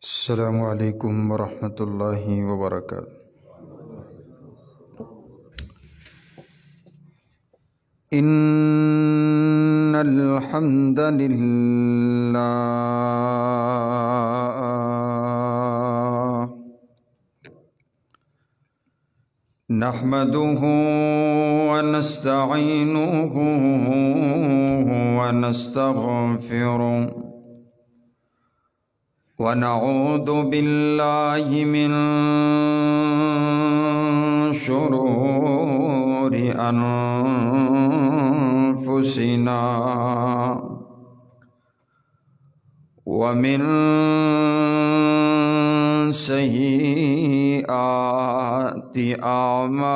السلام علیکم ورحمۃ اللہ وبرکاتہ۔ ان الحمد للہ نحمده ونستعینه ونستغفره ونعوذ بالله من شرور أنفسنا ومن سيئات أعمالنا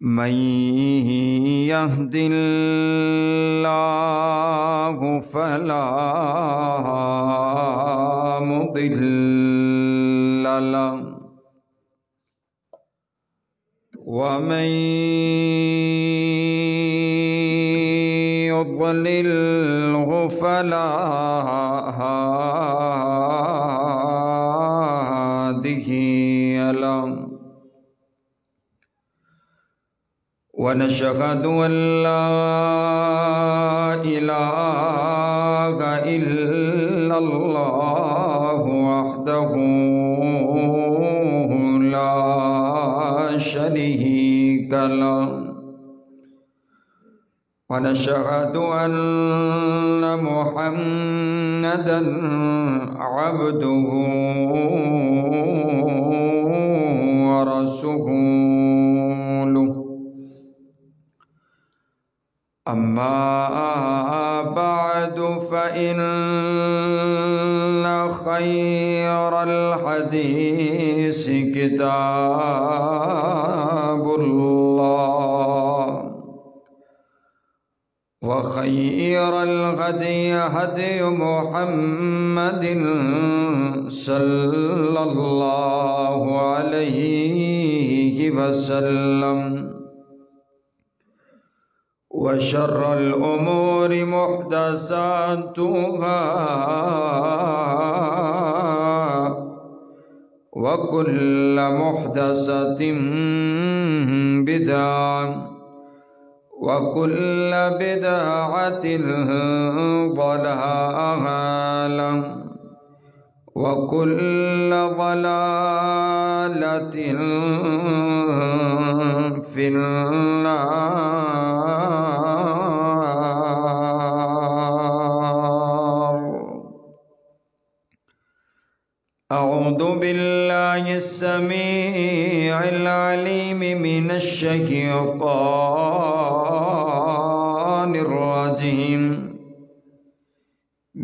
من يهد الله فلا مضل له ومن يضلله فلا هادي له ونشهد أن لا إله إلا الله وحده لا شريك له ونشهد أن محمدا عبده ورسوله أما بعد فإن خير الحديث كتاب الله وخير الهدي هدي محمد صلى الله عليه وسلم وشر الأمور محدثاتها وكل محدثة بدعة وكل بدعة ضلالة وكل ضلالة في النار۔ أعوذ بالله السميع العليم من الشيطان الرجيم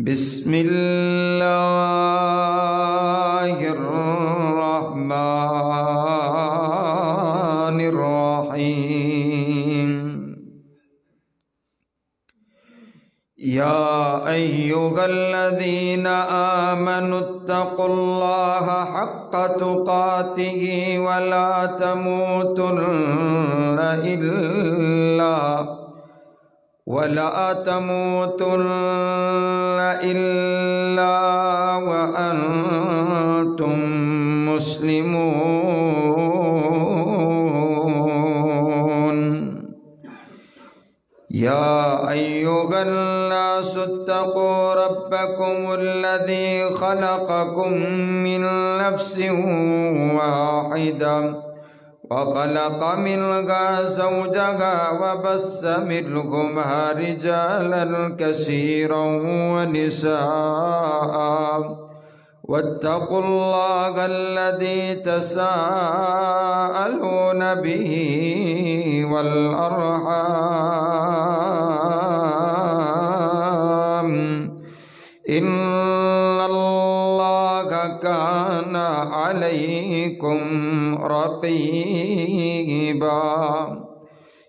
بسم الله الرحمن الرحيم۔ يا أيها الذين آمنوا اتقوا الله حق تقاته ولا تموتن إلا وأنتم مسلمون۔ يا أيها الناس اتقوا ربكم الذي خلقكم من نفس واحدة وخلق منها زوجها وبث منهما رجالا كثيرا ونساء واتقوا الله الذي تساءلون به والأرحام إن الله كان عليكم رقيبا۔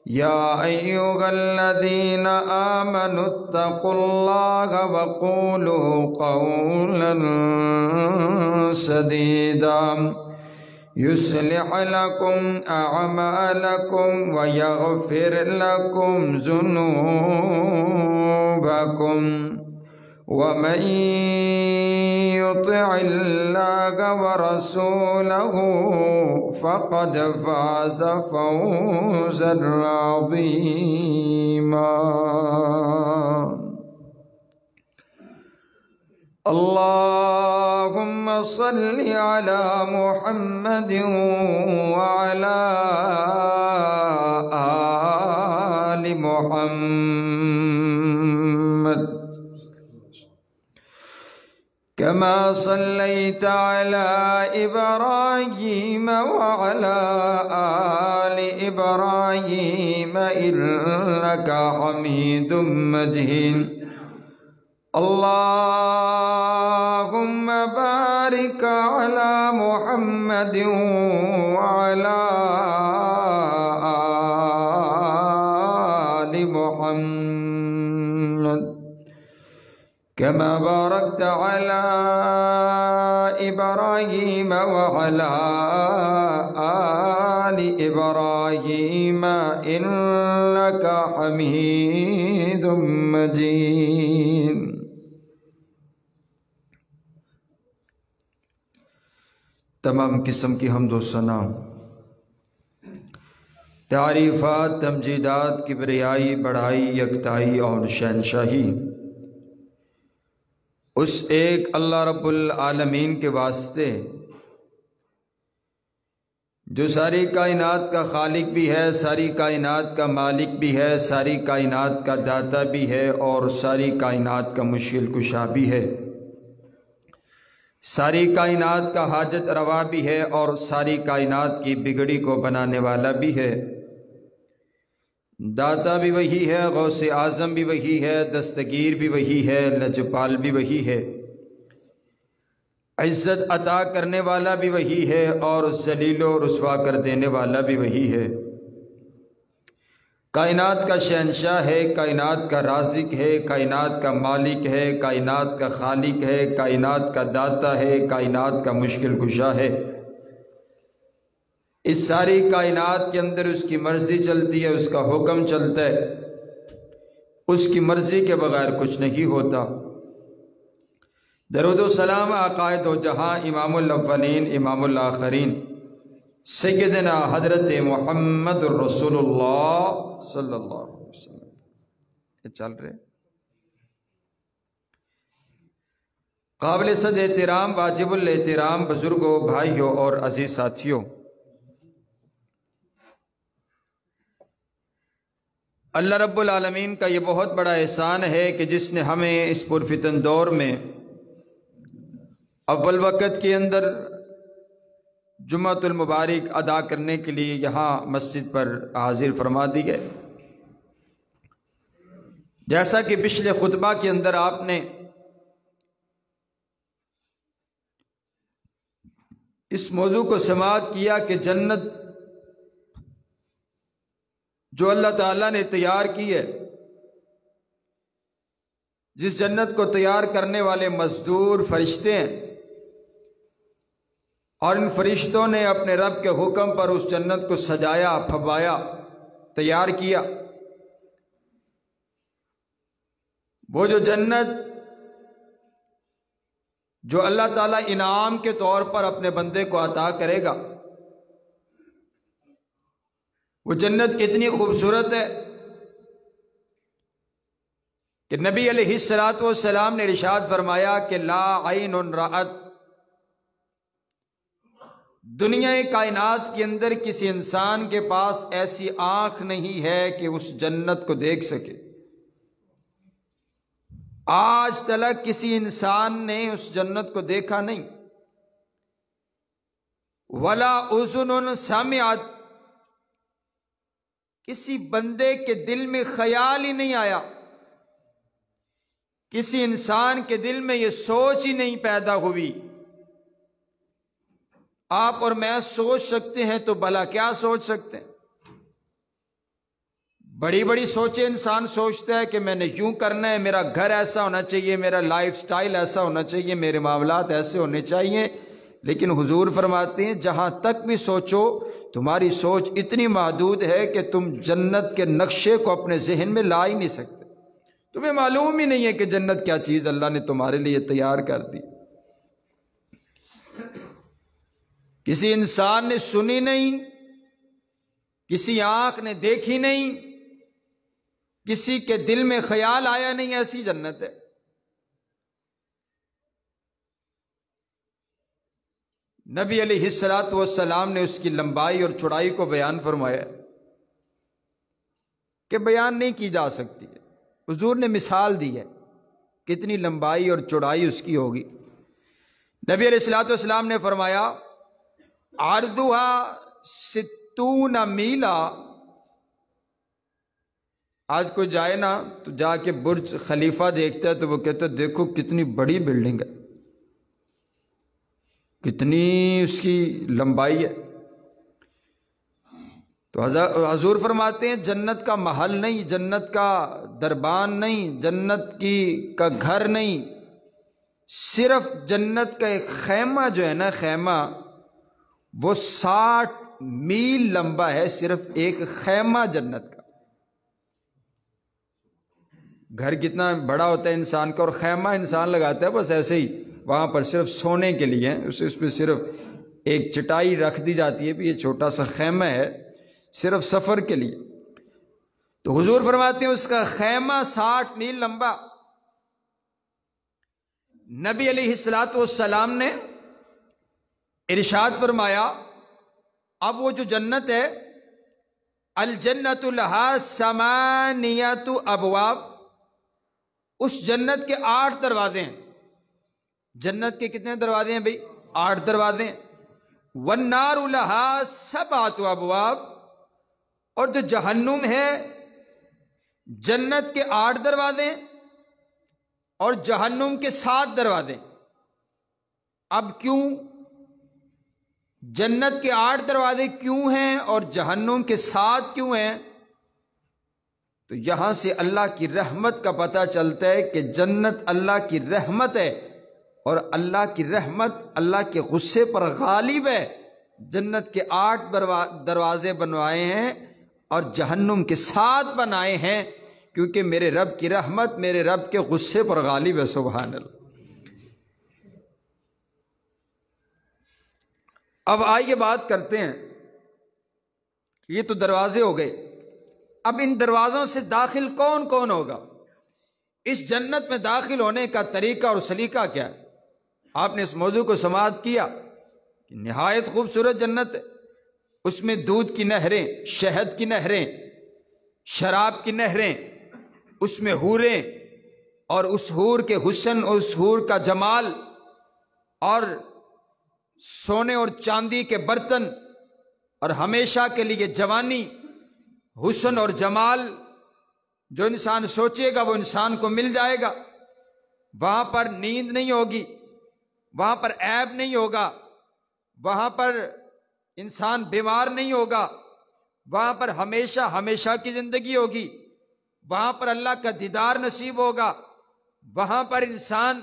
يا أيها الذين آمنوا اتقوا الله وقولوا قولا سديدا يصلح لكم أعمالكم ويغفر لكم ذنوبكم ومن يطع الله ورسوله فقد فاز فوزا عظيما. اللهم صل على محمد وعلى آل محمد كما صليت على إبراهيم وعلى آل إبراهيم إنك حميد مجيد. اللهم بارك على محمد وعلى آل محمد كما باركت على إبراهيم وعلى آل إبراهيم إنك حميد مجيد. تمام قسم کی حمد و ثنا، تعریفات، تمجیدات، کبریائی، بڑائی، یکتائی اور شہنشاہی اس ایک اللہ رب العالمین کے واسطے جو ساری کائنات کا خالق بھی ہے، ساری کائنات کا مالک بھی ہے، ساری کائنات کا داتا بھی ہے اور ساری کائنات کا مشکل کشا بھی ہے، ساری کائنات کا حاجت روا بھی ہے اور ساری کائنات کی بگڑی کو بنانے والا بھی ہے۔ داتا بھی وہی ہے، غوث اعظم بھی وہی ہے، دستگیر بھی وہی ہے، لجپال بھی وہی ہے، عزت عطا کرنے والا بھی وہی ہے اور ذلیل و رسوا کر دینے والا بھی وہی ہے۔ کائنات کا شہنشاہ ہے، کائنات کا رازق ہے، کائنات کا مالک ہے، کائنات کا خالق ہے، کائنات کا داتا ہے، کائنات کا مشکل کشا ہے۔ اس ساری کائنات کے اندر اس کی مرضی چلتی ہے، اس کا حکم چلتا ہے، اس کی مرضی کے بغیر کچھ نہیں ہوتا۔ درود و سلام آقائے دو جہاں، امام الاولین امام الآخرین، سیدنا حضرت محمد الرسول اللہ صلی اللہ علیہ وسلم۔ یہ چل رہے قابل صد احترام، واجب الاحترام بزرگوں، بھائیوں اور عزیز ساتھیوں، اللہ رب العالمین کا یہ بہت بڑا احسان ہے کہ جس نے ہمیں اس پرفتن دور میں اول وقت کے اندر جمعۃ المبارک ادا کرنے کے لیے یہاں مسجد پر حاضر فرما دی گئے۔ جیسا کہ پچھلے خطبہ کے اندر آپ نے اس موضوع کو سماعت کیا کہ جنت جو اللہ تعالیٰ نے تیار کی ہے، جس جنت کو تیار کرنے والے مزدور فرشتے ہیں، اور ان فرشتوں نے اپنے رب کے حکم پر اس جنت کو سجایا، پھبایا، تیار کیا۔ وہ جو جنت جو اللہ تعالیٰ انعام کے طور پر اپنے بندے کو عطا کرے گا، وہ جنت کتنی خوبصورت ہے کہ نبی علیہ السلام نے ارشاد فرمایا کہ لا عین رأت، دنیا کائنات کے اندر کسی انسان کے پاس ایسی آنکھ نہیں ہے کہ اس جنت کو دیکھ سکے۔ آج تلک کسی انسان نے اس جنت کو دیکھا نہیں۔ ولا اذن سمعت، کسی بندے کے دل میں خیال ہی نہیں آیا، کسی انسان کے دل میں یہ سوچ ہی نہیں پیدا ہوئی۔ آپ اور میں سوچ سکتے ہیں تو بھلا کیا سوچ سکتے ہیں؟ بڑی بڑی سوچیں انسان سوچتا ہے کہ میں نے یوں کرنا ہے، میرا گھر ایسا ہونا چاہیے، میرا لائف سٹائل ایسا ہونا چاہیے، میرے معاملات ایسے ہونے چاہیے، لیکن حضور فرماتے ہیں جہاں تک بھی سوچو تمہاری سوچ اتنی محدود ہے کہ تم جنت کے نقشے کو اپنے ذہن میں لا ہی نہیں سکتے، تمہیں معلوم ہی نہیں ہے کہ جنت کیا چیز اللہ نے تمہارے لیے تیار کر دی۔ کسی انسان نے سنی نہیں، کسی آنکھ نے دیکھی نہیں، کسی کے دل میں خیال آیا نہیں، ایسی جنت ہے۔ نبی علیہ الصلوۃ والسلام نے اس کی لمبائی اور چوڑائی کو بیان فرمایا کہ بیان نہیں کی جا سکتی ہے۔ حضور نے مثال دی ہے کتنی لمبائی اور چوڑائی اس کی ہوگی۔ نبی علیہ الصلوۃ والسلام نے فرمایا عرضها 60 میلا۔ آج کوئی جائے نا تو جا کے برج خلیفہ دیکھتا ہے تو وہ کہتا ہے دیکھو کتنی بڑی بلڈنگ ہے، کتنی اس کی لمبائی ہے۔ تو حضور فرماتے ہیں جنت کا محل نہیں، جنت کا دربان نہیں، جنت کا گھر نہیں، صرف جنت کا ایک خیمہ جو ہے نا، خیمہ وہ 60 میل لمبا ہے، صرف ایک خیمہ جنت کا۔ گھر کتنا بڑا ہوتا ہے انسان کا، اور خیمہ انسان لگاتا ہے بس ایسے ہی، وہاں پر صرف سونے کے لیے، اس پہ صرف ایک چٹائی رکھ دی جاتی ہے، بھی یہ چھوٹا سا خیمہ ہے صرف سفر کے لیے۔ تو حضور فرماتے ہیں اس کا خیمہ 60 میل لمبا۔ نبی علیہ الصلوۃ والسلام نے ارشاد فرمایا اب وہ جو جنت ہے، الجنت لہا 8 ابواب، اس جنت کے 8 دروازے ہیں۔ جنت کے کتنے دروازے ہیں بھئی؟ 8 دروازے ہیں۔ والنار لہا 7 ابواب، اور جو جہنم ہے جنت کے 8 دروازے ہیں اور جہنم کے 7 دروازے۔ اب کیوں جنت کے 8 دروازے کیوں ہیں اور جہنم کے 7 کیوں ہیں؟ تو یہاں سے اللہ کی رحمت کا پتہ چلتا ہے کہ جنت اللہ کی رحمت ہے، اور اللہ کی رحمت اللہ کے غصے پر غالب ہے۔ جنت کے 8 دروازے بنوائے ہیں اور جہنم کے 7 بنائے ہیں، کیونکہ میرے رب کی رحمت میرے رب کے غصے پر غالب ہے۔ سبحان اللہ۔ اب آئیے بات کرتے ہیں، یہ تو دروازے ہو گئے، اب ان دروازوں سے داخل کون کون ہوگا؟ اس جنت میں داخل ہونے کا طریقہ اور سلیقہ کیا ہے؟ آپ نے اس موضوع کو سماعت کیا کہ نہایت خوبصورت جنت ہے، اس میں دودھ کی نہریں، شہد کی نہریں، شراب کی نہریں، اس میں حوریں، اور اس حور کے حسن، اس حور کا جمال، اور سونے اور چاندی کے برتن، اور ہمیشہ کے لیے جوانی، حسن اور جمال، جو انسان سوچے گا وہ انسان کو مل جائے گا۔ وہاں پر نیند نہیں ہوگی، وہاں پر عیب نہیں ہوگا، وہاں پر انسان بیمار نہیں ہوگا، وہاں پر ہمیشہ ہمیشہ کی زندگی ہوگی، وہاں پر اللہ کا دیدار نصیب ہوگا، وہاں پر انسان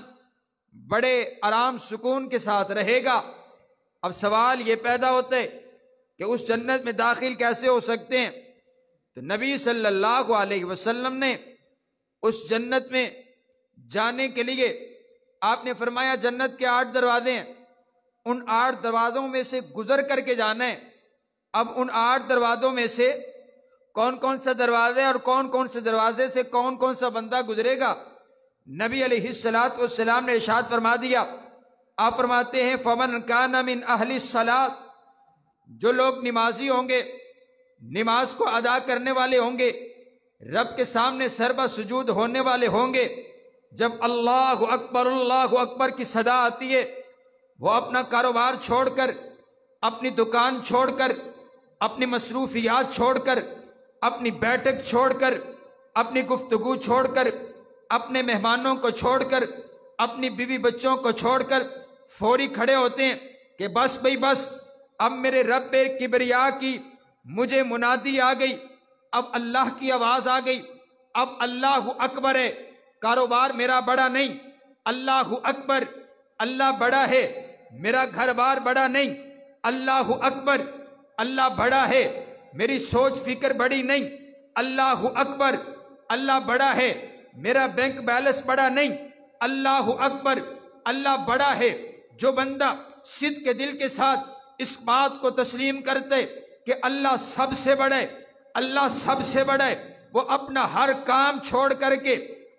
بڑے آرام سکون کے ساتھ رہے گا۔ اب سوال یہ پیدا ہوتا ہے کہ اس جنت میں داخل کیسے ہو سکتے ہیں؟ تو نبی صلی اللہ علیہ وسلم نے اس جنت میں جانے کے لیے آپ نے فرمایا جنت کے 8 دروازے ہیں، ان 8 دروازوں میں سے گزر کر کے جانا ہے۔ اب ان 8 دروازوں میں سے کون کون سا دروازے اور کون کون سے دروازے سے کون کون سا بندہ گزرے گا؟ نبی علیہ الصلوۃ والسلام نے ارشاد فرما دیا، آپ فرماتے ہیں فمن کان من اہل الصلاۃ، جو لوگ نمازی ہوں گے، نماز کو ادا کرنے والے ہوں گے، رب کے سامنے سربہ سجود ہونے والے ہوں گے، جب اللہ اکبر کی صدا آتی ہے وہ اپنا کاروبار چھوڑ کر، اپنی دکان چھوڑ کر، اپنی مصروفیات چھوڑ کر، اپنی بیٹھک چھوڑ کر، اپنی گفتگو چھوڑ کر، اپنے مہمانوں کو چھوڑ کر، اپنی بیوی بچوں کو چھوڑ کر فوری کھڑے ہوتے ہیں کہ بس بھئی بس، اب میرے رب کبریا کی مجھے منادی آ گئی، اب اللہ کی آواز آ گئی، اب اللہ اکبر ہے، کاروبار میرا بڑا نہیں، اللہ اکبر، اللہ بڑا ہے، میرا گھر بار بڑا نہیں، اللہ اکبر، اللہ بڑا ہے، میری سوچ فکر بڑی نہیں، اللہ اکبر، اللہ بڑا ہے، میرا بینک بیلنس بڑا نہیں، اللہ اکبر، اللہ بڑا ہے۔ جو بندہ صدق کے دل کے ساتھ اس بات کو تسلیم کرتے کہ اللہ سب سے بڑا ہے، اللہ سب سے بڑا ہے، وہ اپنا ہر کام چھوڑ کر کے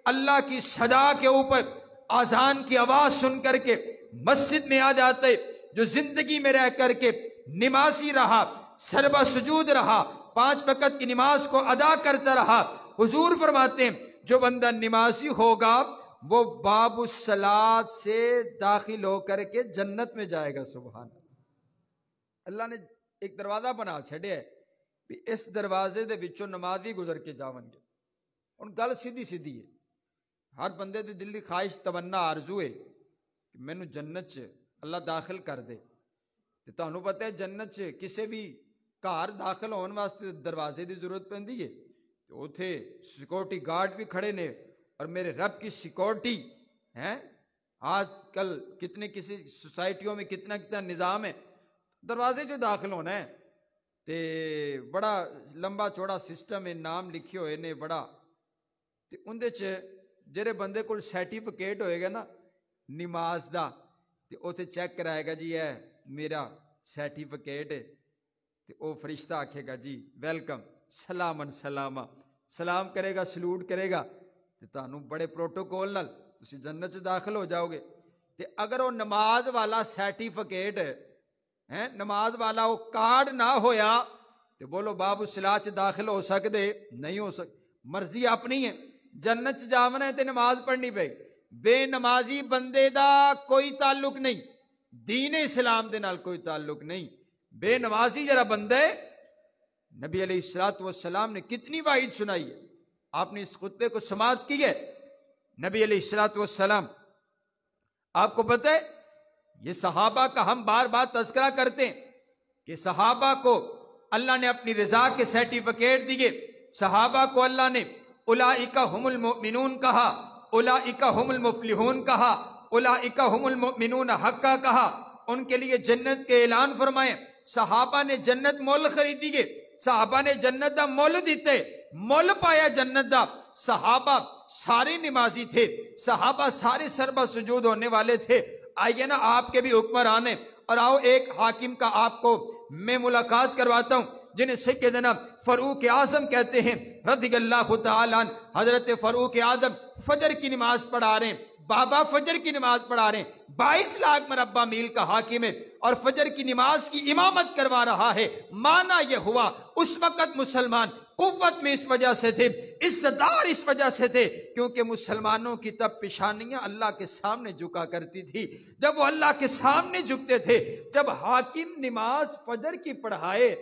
اللہ کی صدا کے اوپر اذان کی آواز سن کر کے مسجد میں آ جاتے۔ جو زندگی میں رہ کر کے نمازی رہا، سربا سجود رہا، 5 وقت کی نماز کو ادا کرتا رہا، حضور فرماتے ہیں جو بندہ نمازی ہوگا وہ باب الصلاۃ سے داخل ہو کر کے جنت میں جائے گا۔ سبحان اللہ نے ایک دروازہ بنا چھڑیا ہے بھی اس دروازے دے وچوں نمازی گزر کے جاون گے۔ ہن گل سیدھی سیدھی ہے، ہر بندے دے دل دی خواہش تمنا آرزو ہے کہ مینوں جنت چ اللہ داخل کر دے۔ تے تانوں پتہ ہے جنت چ کسے بھی گھر داخل ہون واسطے دروازے دی ضرورت پیندی ہے، تے اوتھے سیکورٹی گارڈ بھی کھڑے نے، اور میرے رب کی سیکورٹی ہیں۔ آج کل کتنے کسی سوسائٹیوں میں کتنا نظام ہے، دروازے جو داخل ہونا ہے تے بڑا لمبا چوڑا سسٹم ہے، نام لکھے ہوئے نے بڑا، تے اندے چ جڑے بندے کول سرٹیفکیٹ ہوئے گا نا نماز دا تے اوتھے چیک کرائے گا جی ہے میرا سرٹیفکیٹ ہے، تے او فرشتہ آکھے گا جی ویلکم، سلامن سلاما، سلام کرے گا، سلوٹ کرے گا، تے تانوں بڑے پروٹوکول نال تسی جنت چ داخل ہو جاؤ گے۔ تے اگر وہ نماز والا سرٹیفکیٹ ہے، نماز والا وہ کارڈ نہ ہویا تے بولو باب الصلاۃ چ داخل ہو سکدے نہیں ہو سکتے، مرضی اپنی ہے۔ جنت چ جاونا ہے تے نماز پڑھنی پے، بے نمازی بندے دا کوئی تعلق نہیں، دین اسلام دے نال کوئی تعلق نہیں۔ بے نمازی جڑا بندہ ہے، نبی علیہ الصلوۃ والسلام نے کتنی وعید سنائی ہے، آپ نے اس خطبے کو سماعت کی ہے۔ نبی علیہ الصلوۃ والسلام، آپ کو پتہ ہے یہ صحابہ کا ہم بار بار تذکرہ کرتے ہیں کہ صحابہ کو اللہ نے اپنی رضا کے سرٹیفکیٹ دیے، صحابہ کو اللہ نے اولئک هم المؤمنون کہا، اولئک هم المفلحون کہا، اولئک هم المؤمنون حقا کہا، ان کے لیے جنت کے اعلان فرمائے۔ صحابہ نے جنت مول خریدی ہے، صحابہ نے جنت دا مول دیتے، مول پایا جنت دا۔ صحابہ سارے نمازی تھے، صحابہ سارے سربا سجود ہونے والے تھے۔ آئیے نا آپ کے بھی حکمران ہیں، اور آؤ ایک حاکم کا آپ کو میں ملاقات کرواتا ہوں جنہیں سیدنا فاروق اعظم کہتے ہیں رضی اللہ تعالیٰ عنہ۔ حضرت فاروق اعظم فجر کی نماز پڑھا رہے ہیں، بابا فجر کی نماز پڑھا رہے ہیں، 22 لاکھ مربع میل کا حاکم ہے اور فجر کی نماز کی امامت کروا رہا ہے۔ مانا یہ ہوا اس وقت مسلمان قوت میں اس وجہ سے تھے، عزت دار اس وجہ سے تھے کیونکہ مسلمانوں کی تب پیشانیاں اللہ کے سامنے جھکا کرتی تھی۔ جب وہ اللہ کے سامنے جھکتے تھے، جب حاکم نماز فجر کی پڑھائے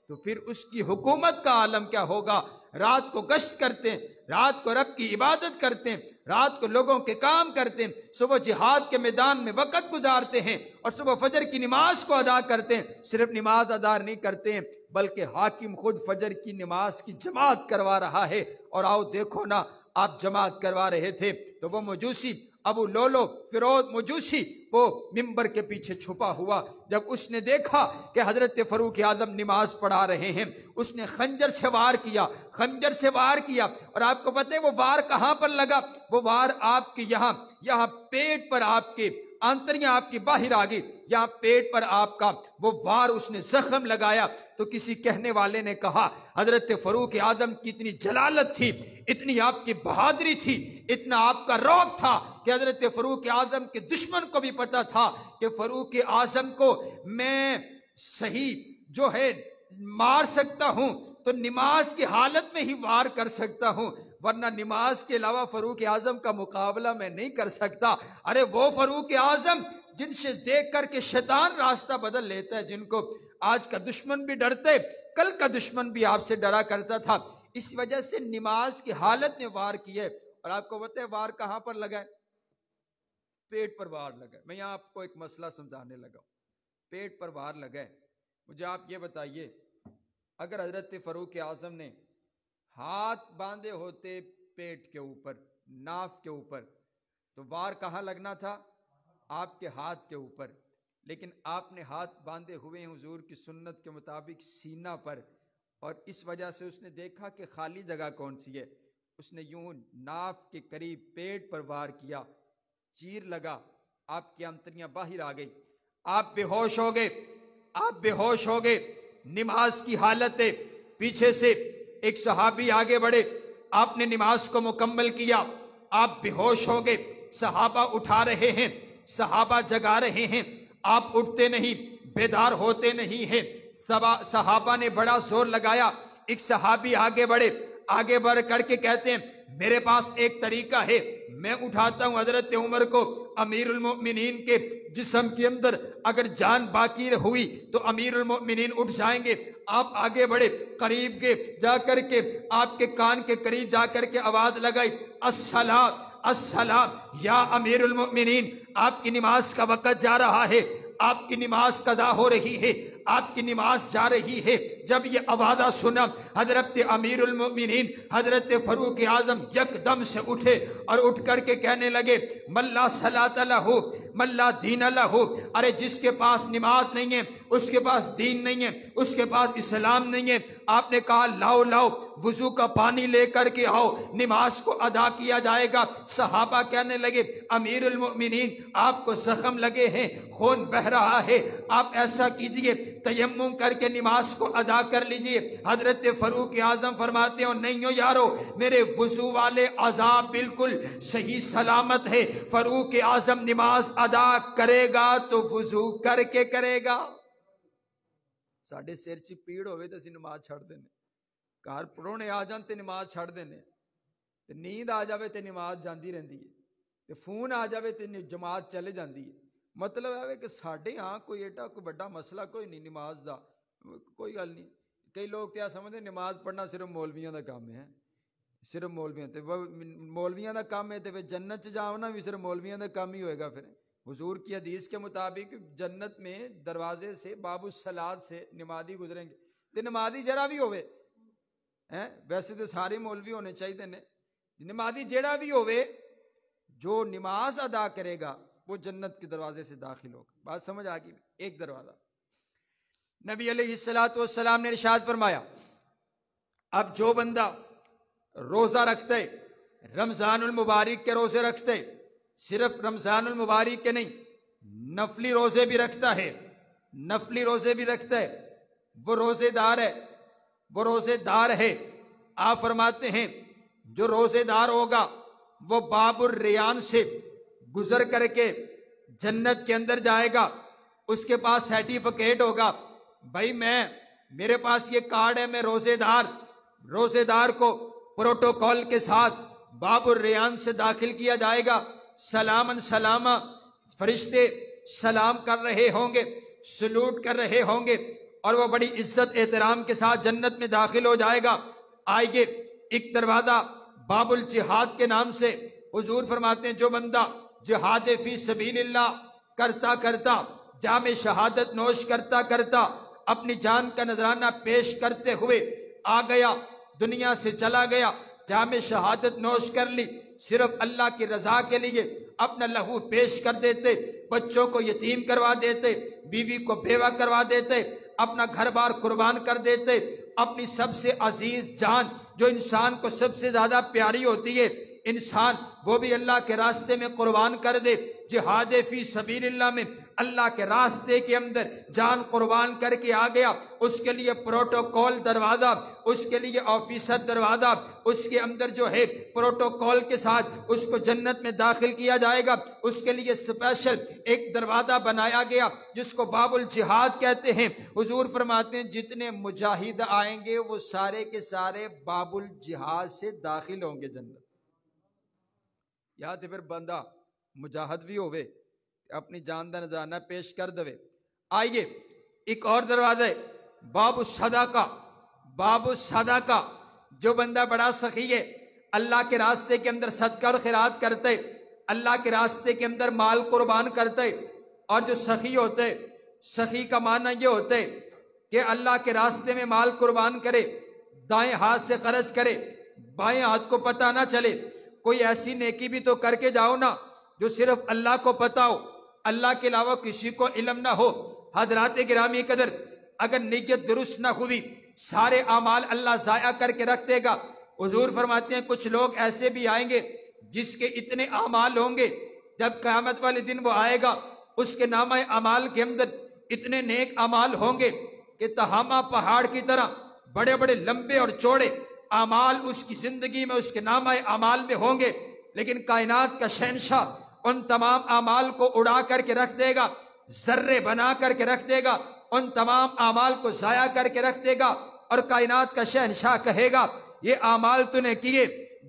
تو پھر اس کی حکومت کا عالم کیا ہوگا۔ رات کو گشت کرتے ہیں، رات کو رب کی عبادت کرتے ہیں، رات کو لوگوں کے کام کرتے ہیں، صبح جہاد کے میدان میں وقت گزارتے ہیں اور صبح فجر کی نماز کو ادا کرتے ہیں۔ صرف نماز ادا نہیں کرتے ہیں بلکہ حاکم خود فجر کی نماز کی جماعت کروا رہا ہے۔ اور آؤ دیکھو نا، آپ جماعت کروا رہے تھے تو وہ مجوسی ابو لولو فیروز مجوسی وہ ممبر کے پیچھے چھپا ہوا، جب اس نے دیکھا کہ حضرت فاروق اعظم نماز پڑھا رہے ہیں، اس نے خنجر سے وار کیا، خنجر سے وار کیا۔ اور آپ کو پتہ ہے وہ وار کہاں پر لگا؟ وہ وار آپ کے یہاں پیٹ پر، آپ کے آنتریاں آپ کی باہر آ گئی، یہاں پیٹ پر آپ کا وہ وار اس نے زخم لگایا۔ تو کسی کہنے والے نے کہا حضرت فاروق اعظم کی اتنی جلالت تھی، اتنی آپ کی بہادری تھی، اتنا آپ کا رعب تھا کہ حضرت فاروق اعظم کے دشمن کو بھی پتا تھا کہ فاروق اعظم کو میں صحیح جو ہے مار سکتا ہوں تو نماز کی حالت میں ہی وار کر سکتا ہوں، ورنہ نماز کے علاوہ فاروق اعظم کا مقابلہ میں نہیں کر سکتا۔ ارے وہ فاروق اعظم جن سے دیکھ کر کے شیطان راستہ بدل لیتا ہے، جن کو آج کا دشمن بھی ڈرتے، کل کا دشمن بھی آپ سے ڈرا کرتا تھا، اس وجہ سے نماز کی حالت میں وار کیے۔ اور آپ کو پتہ ہے وار کہاں پر لگا ہے؟ پیٹ پر وار لگا ہے۔ میں یہاں آپ کو ایک مسئلہ سمجھانے لگا ہوں، پیٹ پر وار لگا ہے۔ مجھے آپ یہ بتائیے اگر حضرت فاروق اعظم نے ہاتھ باندھے ہوتے پیٹ کے اوپر، ناف کے اوپر، تو وار کہاں لگنا تھا؟ آپ کے ہاتھ کے اوپر، لیکن آپ نے ہاتھ باندھے ہوئے ہیں حضور کی سنت کے مطابق سینہ پر، اور اس وجہ سے اس نے دیکھا کہ خالی جگہ کون سی ہے، اس نے یوں ناف کے قریب پیٹ پر وار کیا، چیر لگا، آپ کی آنتڑیاں باہر آ گئی، آپ بے ہوش ہو گئے، آپ بے ہوش ہو گئے، نماز کی حالت ہے، پیچھے سے ایک صحابی آگے بڑھے، آپ نے نماز کو مکمل کیا، آپ بے ہوش ہو گئے، صحابہ اٹھا رہے ہیں، صحابہ جگا رہے ہیں، آپ اٹھتے نہیں، بیدار ہوتے نہیں ہیں، صحابہ نے بڑا زور لگایا، ایک صحابی آگے بڑھے، آگے بڑھ کر کے کہتے ہیں میرے پاس ایک طریقہ ہے، میں اٹھاتا ہوں حضرت عمر کو، امیر المؤمنین کے جسم کے اندر اگر جان باقی ہوئی تو امیر المؤمنین اٹھ جائیں گے، آپ آگے بڑھے، قریب کے جا کر کے آپ کے کان کے قریب جا کر کے آواز لگائی، الصلاۃ الصلاۃ یا امیر المؤمنین، آپ کی نماز کا وقت جا رہا ہے، آپ کی نماز قضا ہو رہی ہے، آپ کی نماز جا رہی ہے۔ جب یہ آوازہ سنا حضرت امیر المؤمنین حضرت فاروق اعظم یکدم سے اٹھے اور اٹھ کر کے کہنے لگے من لا صلاۃ لہ من لا دین لہ، ارے جس کے پاس نماز نہیں ہے اس کے پاس دین نہیں ہے، اس کے پاس اسلام نہیں ہے۔ آپ نے کہا لاؤ لاؤ وضو کا پانی لے کر کے آؤ، نماز کو ادا کیا جائے گا۔ صحابہ کہنے لگے امیر المؤمنین آپ کو زخم لگے ہیں، خون بہ رہا ہے، آپ ایسا کیجئے تیمم کر کے نماز کو ادا کر لیجئے۔ حضرت فاروق اعظم فرماتے ہیں نہیں ہو یارو، میرے وضو والے اعضاء بالکل صحیح سلامت ہے، فاروق اعظم نماز ادا کرے گا تو وضو کر کے کرے گا۔ ساڈے سر چ پیڑ ہوئے تو اسی نماز چھڑ دینے، گھر پرونے آ جان تے نماز چھڑ دینے، تے نیند آ جاوے تے نماز جاندی رہندی ہے، تے فون آ جاوے تے جماعت چلے جاندی ہے۔ مطلب ہے کہ ساڈے ہاں کوئی ایڈا کوئی بڑا مسئلہ کوئی نہیں نماز دا، کوئی گل نہیں۔ کئی لوگ کیا سمجھتے نماز پڑھنا صرف مولویاں دا کام ہے، صرف مولویاں تے مولویاں دا کام ہے تے جنت چ جانا بھی صرف مولویاں دا کام ہی ہوئے گا۔ پھر حضور کی حدیث کے مطابق جنت میں دروازے سے باب الصلاۃ سے نمازی گزریں گے، تے نمازی جرا بھی ہوئے، ویسے تو سارے مولوی ہونے چاہیے نے، نمازی جیڑا بھی ہوئے جو نماز ادا کرے گا وہ جنت کے دروازے سے داخل ہوگا۔ بات سمجھ آ گئی؟ ایک دروازہ۔ نبی علیہ الصلوۃ والسلام نے ارشاد فرمایا اب جو بندہ روزہ رکھتے رمضان المبارک کے روزے رکھتے، صرف رمضان المبارک کے نہیں نفلی روزے بھی رکھتا ہے، نفلی روزے بھی رکھتا ہے، وہ روزے دار ہے، وہ روزے دار ہے۔ آپ فرماتے ہیں جو روزے دار ہوگا وہ باب الریان سے گزر کر کے جنت کے اندر جائے گا، اس کے پاس سرٹیفکیٹ ہوگا، بھائی میرے پاس یہ کارڈ ہے، میں روزے دار کو پروٹوکول کے ساتھ باب الریان سے داخل کیا جائے گا۔ سلامن سلامہ، فرشتے سلام کر رہے ہوں گے، سلوٹ کر رہے ہوں گے، اور وہ بڑی عزت احترام کے ساتھ جنت میں داخل ہو جائے گا۔ آئیے ایک دروازہ باب الجہاد کے نام سے، حضور فرماتے ہیں جو بندہ جہاد فی سبیل اللہ کرتا کرتا، جام شہادت نوش کرتا کرتا، اپنی جان کا نذرانہ پیش کرتے ہوئے آ گیا، دنیا سے چلا گیا، جام شہادت نوش کر لی، صرف اللہ کی رضا کے لیے اپنا لہو پیش کر دیتے، بچوں کو یتیم کروا دیتے، بیوی کو بیوہ کروا دیتے، اپنا گھر بار قربان کر دیتے، اپنی سب سے عزیز جان جو انسان کو سب سے زیادہ پیاری ہوتی ہے انسان، وہ بھی اللہ کے راستے میں قربان کر دے۔ جہاد فی سبیل اللہ میں اللہ کے راستے کے اندر جان قربان کر کے آ گیا، اس کے لیے پروٹوکول دروازہ، اس کے لیے آفیسر دروازہ، اس کے اندر جو ہے پروٹوکول کے ساتھ اس کو جنت میں داخل کیا جائے گا، اس کے لیے اسپیشل ایک دروازہ بنایا گیا جس کو باب الجہاد کہتے ہیں۔ حضور فرماتے ہیں جتنے مجاہد آئیں گے وہ سارے کے سارے باب الجہاد سے داخل ہوں گے جنت۔ یا تے پھر بندہ مجاہد بھی ہوئے اپنی جان دا نذرانہ پیش کر دے۔ آئیے ایک اور دروازہ ہے باب الصدقہ، باب الصدقہ، جو بندہ بڑا سخی ہے، اللہ کے راستے کے اندر صدقہ اور خیرات کرتے، اللہ کے راستے کے اندر مال قربان کرتے، اور جو سخی ہوتے، سخی کا معنی یہ ہوتے کہ اللہ کے راستے میں مال قربان کرے، دائیں ہاتھ سے خرچ کرے، بائیں ہاتھ کو پتہ نہ چلے۔ کوئی ایسی نیکی بھی تو کر کے جاؤ نا جو صرف اللہ کو پتہ ہو، اللہ کے علاوہ کسی کو علم نہ ہو۔ حضرات گرامی قدر، اگر نیت درست نہ ہوئی سارے اعمال اللہ ضائع کر کے رکھ دے گا۔ حضور فرماتے ہیں کچھ لوگ ایسے بھی آئیں گے جس کے اتنے اعمال ہوں گے، جب قیامت والے دن وہ آئے گا اس کے نامہ اعمال کے اندر اتنے نیک اعمال ہوں گے کہ تہامہ پہاڑ کی طرح بڑے بڑے لمبے اور چوڑے اعمال اس کی زندگی میں اس کے نامہ اعمال میں ہوں گے، لیکن کائنات کا شہنشاہ ان تمام اعمال کو اڑا کر کے رکھ دے گا، ذرے بنا کر کے رکھ دے گا، ان تمام اعمال کو ضائع کر کے رکھ دے گا، اور کائنات کا شہنشاہ کہے گا یہ اعمال تو نے کیے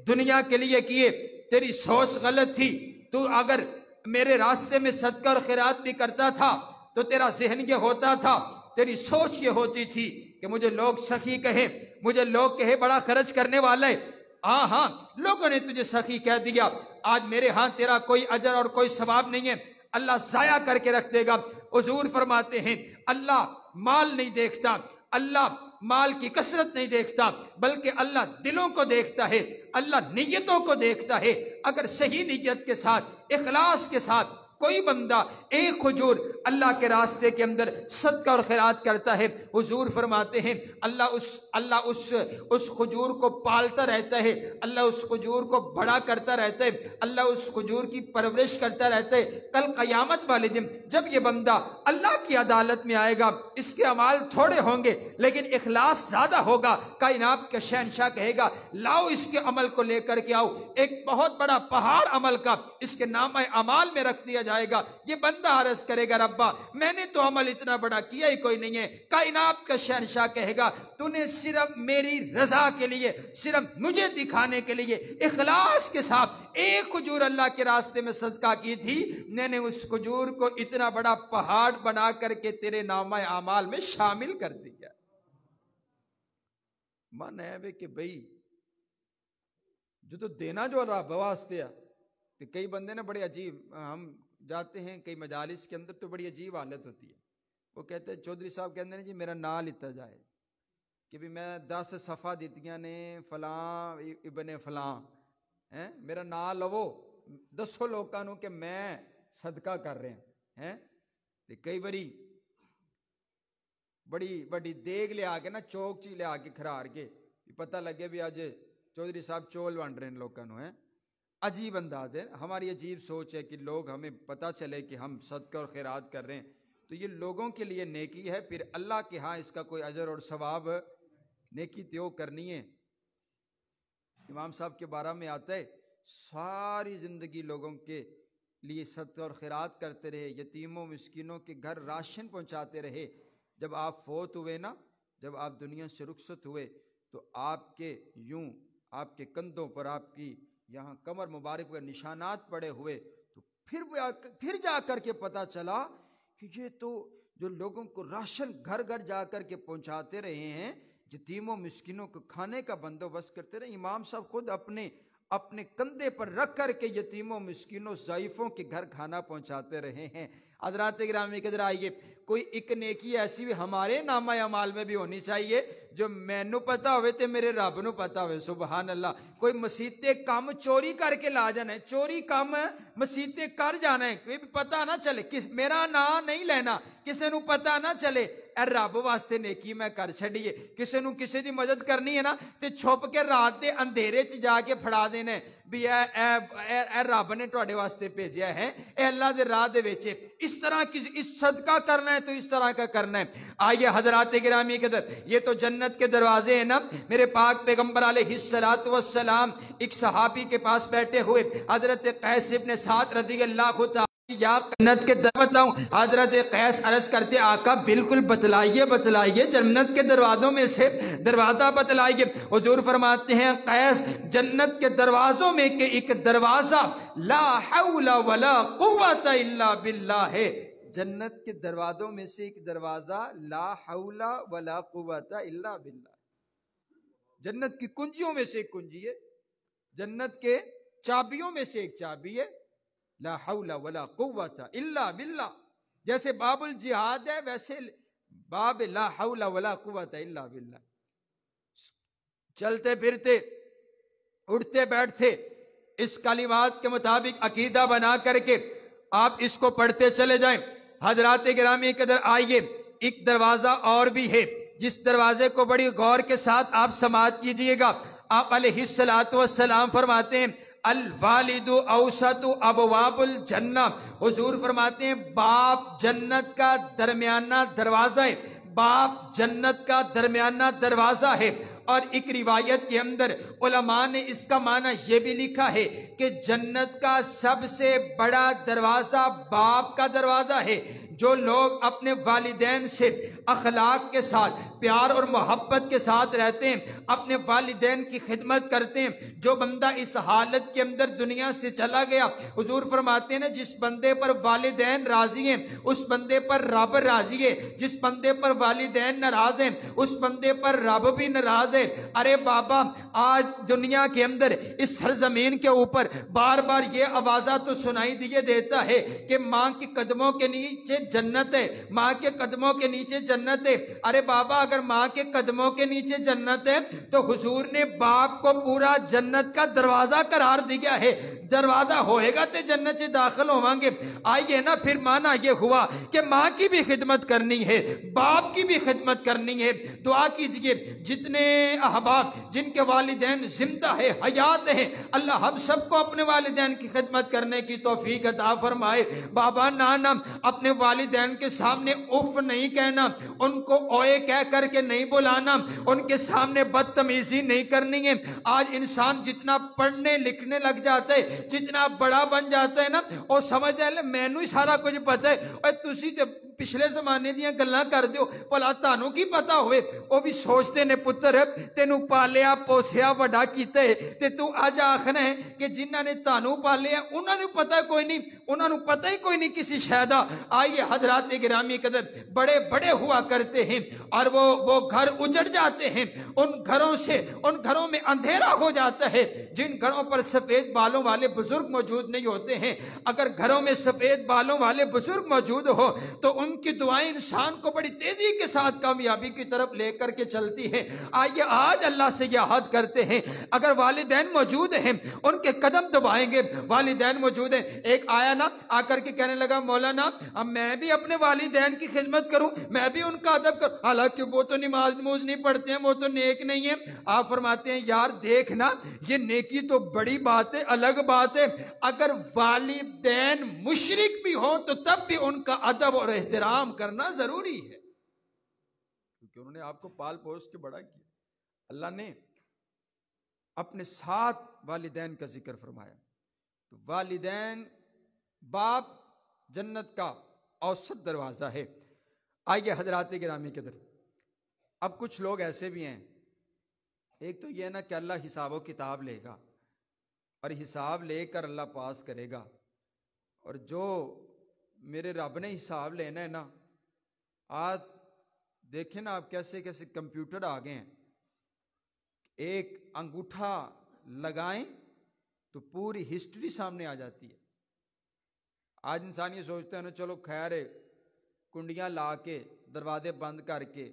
دنیا کے لیے کیے، تیری سوچ غلط تھی، تو اگر میرے راستے میں صدقہ اور خیرات بھی کرتا تھا تو تیرا ذہن یہ ہوتا تھا، تیری سوچ یہ ہوتی تھی کہ مجھے لوگ سخی کہیں، مجھے لوگ کہے بڑا خرچ کرنے والا ہے۔ ہاں لوگوں نے تجھے سخی کہہ دیا، آج میرے ہاں تیرا کوئی اجر اور کوئی ثواب نہیں ہے، اللہ ضائع کر کے رکھ دے گا۔ حضور فرماتے ہیں اللہ مال نہیں دیکھتا، اللہ مال کی کثرت نہیں دیکھتا، بلکہ اللہ دلوں کو دیکھتا ہے، اللہ نیتوں کو دیکھتا ہے۔ اگر صحیح نیت کے ساتھ اخلاص کے ساتھ کوئی بندہ ایک کھجور اللہ کے راستے کے اندر صدقہ اور خیرات کرتا ہے، حضور فرماتے ہیں اللہ اس کھجور کو پالتا رہتا ہے، اللہ اس کھجور کو بڑا کرتا رہتا ہے، اللہ اس کھجور کی پرورش کرتا رہتا ہے۔ کل قیامت والے دن جب یہ بندہ اللہ کی عدالت میں آئے گا، اس کے اعمال تھوڑے ہوں گے لیکن اخلاص زیادہ ہوگا، کائنات کا شہنشاہ کہے گا لاؤ اس کے عمل کو لے کر کے آؤ، ایک بہت بڑا پہاڑ عمل کا اس کے نامہ اعمال میں رکھ دیا جائے گا۔ یہ بندہ عرض کرے گا ربا میں نے تو عمل اتنا بڑا کیا ہی کوئی نہیں ہے۔ کائنات کا شہنشاہ کہے گا تو نے صرف میری رضا کے لیے، صرف مجھے دکھانے کے لیے اخلاص کے ساتھ ایک کھجور اللہ کے راستے میں صدقہ کی تھی، میں نے اس کھجور کو اتنا بڑا پہاڑ بنا کر کے تیرے نامہ اعمال میں شامل کر دیا۔ من ہے کہ بھئی جو تو دینا جو رب واسطے ہے، کہ کئی بندے نا بڑے عجیب، ہم جاتے ہیں کئی مجالس کے اندر تو بڑی عجیب حالت ہوتی ہے، وہ کہتے ہیں چودھری صاحب کہتے ہیں جی میرا نام لیتا جائے کہ بھی میں 10 صفحہ دیتیاں نے فلاں ابن فلاں میرا نام لو، 10 لوگوں کہ میں صدقہ کر رہے ہیں۔ کئی باری بڑی بڑی دیگ لے آ کے نا چوک چی لے آ کے کھرار کے پتہ لگے بھی آج چودھری صاحب چول ونڈ رہے ہیں لوگوں ہیں۔ عجیب انداز ہے، ہماری عجیب سوچ ہے کہ لوگ ہمیں پتہ چلے کہ ہم صدقہ اور خیرات کر رہے ہیں تو یہ لوگوں کے لیے نیکی ہے، پھر اللہ کے ہاں اس کا کوئی اجر اور ثواب نیکی تیو کرنی ہے۔ امام صاحب کے بارے میں آتا ہے ساری زندگی لوگوں کے لیے صدقہ اور خیرات کرتے رہے، یتیموں مسکینوں کے گھر راشن پہنچاتے رہے۔ جب آپ فوت ہوئے نا، جب آپ دنیا سے رخصت ہوئے تو آپ کے یوں آپ کے کندھوں پر آپ کی یہاں کمر مبارک پر نشانات پڑے ہوئے، تو پھر جا کر کے پتا چلا کہ یہ تو جو لوگوں کو راشن گھر گھر جا کر کے پہنچاتے رہے ہیں، یتیموں مسکینوں کو کھانے کا بندوبست کرتے رہے۔ امام صاحب خود اپنے کندھے پر رکھ کر کے یتیموں مسکینوں ضعیفوں کے گھر کھانا پہنچاتے رہے ہیں۔ حضرات گرامی قدر آئیے، کوئی ایک نیکی ایسی بھی ہمارے نامہ اعمال میں بھی ہونی چاہیے جو مینوں پتا ہوئے تے میرے رب نو پتا ہوئے۔ سبحان اللہ۔ کوئی مسیتے کام چوری کر کے لا جانا ہے، چوری کام مسیتے کر جانا ہے، کوئی پتا نہ چلے، میرا نام نہیں لینا، کسی نو پتا نہ چلے، اے رب واسطے نیکی میں کر چھڑیے۔ کسی نو کسی دی مدد کرنی ہے نا تے چھپ کے رات دے اندھیرے چ جا کے پھڑا دینا ہے بھی اے رب نے تواڈے واسطے بھیجیا ہے، اے اللہ دے راہ دے وچ اس طرح کی اس صدقہ کرنا ہے تو اس طرح کا کرنا ہے۔ آئیے حضرات گرامی قدر، یہ تو جنت کے دروازے ہیں نا۔ میرے پاک پیغمبر علیہ الصلوۃ والسلام ایک صحابی کے پاس بیٹھے ہوئے، حضرت قیس ابن سعد رضی اللہ تعالی یا جنت کے در بتاؤں۔ حضرت قیس عرض کرتے آقا بالکل بتلائیے جنت کے دروازوں میں سے دروازہ بتلائیے۔ حضور فرماتے ہیں قیس جنت کے دروازوں میں کہ ایک دروازہ لا حول ولا قوت الا باللہ ہے، جنت کے دروازوں میں سے ایک دروازہ لا حول ولا قوت الا باللہ، جنت کی کنجیوں میں سے ایک کنجی ہے، جنت کے چابیوں میں سے ایک چابی ہے، لا حول ولا قوت الا باللہ۔ جیسے باب الجہاد ہے ویسے باب لا حول ولا قوت الا باللہ۔ چلتے پھرتے اٹھتے بیٹھتے اس کلمات کے مطابق عقیدہ بنا کر کے آپ اس کو پڑھتے چلے جائیں۔ حضرات گرامی قدر آئیے، ایک دروازہ اور بھی ہے جس دروازے کو بڑی غور کے ساتھ آپ سماعت کیجئے گا۔ آپ علیہ السلام فرماتے ہیں الوالد اوسط ابواب الجنہ، حضور فرماتے ہیں باپ جنت کا درمیانہ دروازہ ہے، باپ جنت کا درمیانہ دروازہ ہے۔ اور ایک روایت کے اندر علماء نے اس کا معنی یہ بھی لکھا ہے کہ جنت کا سب سے بڑا دروازہ باپ کا دروازہ ہے۔ جو لوگ اپنے والدین سے اخلاق کے ساتھ پیار اور محبت کے ساتھ رہتے ہیں، اپنے والدین کی خدمت کرتے ہیں، جو بندہ اس حالت کے اندر دنیا سے چلا گیا، حضور فرماتے ہیں جس بندے پر والدین راضی ہیں اس بندے پر رب راضی ہے، جس بندے پر والدین ناراض ہیں اس بندے پر رب بھی ناراض ہے۔ ارے بابا، آج دنیا کے اندر اس سرزمین کے اوپر بار بار یہ آوازہ تو سنائی دیے دیتا ہے کہ ماں کے قدموں کے نیچے جنت ہے، ماں کے قدموں کے نیچے جنت ہے۔ ارے بابا، اگر ماں کے قدموں کے نیچے جنت ہے تو حضور نے باپ کو پورا جنت کا دروازہ قرار دیا ہے۔ دروازہ ہوئے گا تو جنت سے داخل ہوئیں گے۔ آئیے نا، پھر مانا یہ ہوا کہ ماں کی بھی خدمت کرنی ہے، باپ کی بھی خدمت کرنی ہے۔ دعا کیجئے جتنے احباب جن کے والدین زندہ ہے، حیات ہیں، اللہ ہم سب کو اپنے والدین کی خدمت کرنے کی توفیق عطا فرمائے۔ بابا نانا، اپنے والدین کے سامنے اف نہیں کہنا، ان کو اوئے کہہ کر کے نہیں بلانا، ان کے سامنے بدتمیزی نہیں کرنی ہے۔ آج انسان جتنا پڑھنے لکھنے لگ جاتا ہے، جتنا بڑا بن جاتا ہے نا، وہ سمجھ ہے مینوں ہی سارا کچھ پتا ہے، اور تسی تے پچھلے زمانے دیاں گلاں کر دیو، بھلا تانوں کی پتا ہوئے۔ وہ بھی سوچتے نے پتر تینوں پالیا پوسیا وڈا کیتے تے تو اج آکھنا ہے کہ جنہاں نے تانوں پالیا انہاں نوں پتہ کوئی نہیں، انہاں نوں پتہ ہی کوئی نہیں کسی شے دا۔ آئیے حضرات گرامی قدر، بڑے بڑے ہوا کرتے ہیں اور وہ گھر اجڑ جاتے ہیں، ان گھروں میں اندھیرا ہو جاتا ہے جن گھروں پر سفید بالوں والے بزرگ موجود نہیں ہوتے ہیں۔ اگر گھروں میں سفید بالوں والے بزرگ موجود ہو تو ان کی دعائیں انسان کو بڑی تیزی کے ساتھ کامیابی کی طرف لے کر کے چلتی ہیں۔ آئیے آج اللہ سے یہ عہد کرتے ہیں، اگر والدین موجود ہیں ان کے قدم دبائیں گے۔ والدین موجود ہیں، ایک آیا نا، آ کر کے کہنے لگا مولانا اب میں بھی اپنے والدین کی خدمت کروں، میں بھی ان کا ادب کروں، حالانکہ وہ تو نماز نہیں پڑھتے ہیں، وہ تو نیک نہیں ہیں۔ آپ فرماتے ہیں یار دیکھنا، یہ نیکی تو بڑی بات ہے، الگ بات ہے، اگر والدین مشرک بھی ہوں تو تب بھی ان کا ادب اور احترام کرنا ضروری ہے، کیونکہ انہوں نے آپ کو پال پوس کے بڑا کیا۔ اللہ نے اپنے ساتھ والدین کا ذکر فرمایا، تو والدین باپ جنت کا اوسط دروازہ ہے۔ آئیے حضرات گرامی قدر، اب کچھ لوگ ایسے بھی ہیں، ایک تو یہ نا کہ اللہ حساب و کتاب لے گا اور حساب لے کر اللہ پاس کرے گا، اور جو میرے رب نے حساب لینا ہے نا، آج دیکھیں نا آپ کیسے کیسے کمپیوٹر آ گئے ہیں، ایک انگوٹھا لگائیں تو پوری ہسٹری سامنے آ جاتی ہے۔ آج انسان یہ سوچتا ہے نا چلو خیر ہے، کنڈیاں لا کے دروازے بند کر کے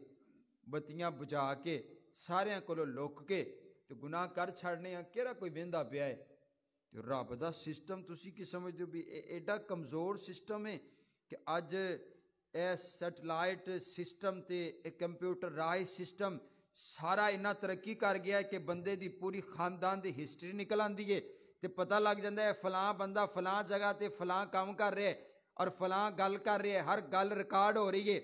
بتیاں بجا کے سارے کو لک کے تو گناہ کر چھڑنے ہیں، کہڑا کوئی ویندا پیا ہے۔ تو رب دا سسٹم تسی کی سمجھ دو بھی ایڈا کمزور سسٹم ہے کہ اج اے سیٹلائٹ سسٹم تے اے کمپیوٹرائز سسٹم سارا اتنا ترقی کر گیا ہے کہ بندے دی پوری خاندان دی ہسٹری نکل آندی ہے تے پتہ لگ جاندہ ہے فلاں بندہ فلاں جگہ تے فلاں کام کر رہے ہے اور فلاں گل کر رہے ہے، ہر گل ریکارڈ ہو رہی ہے،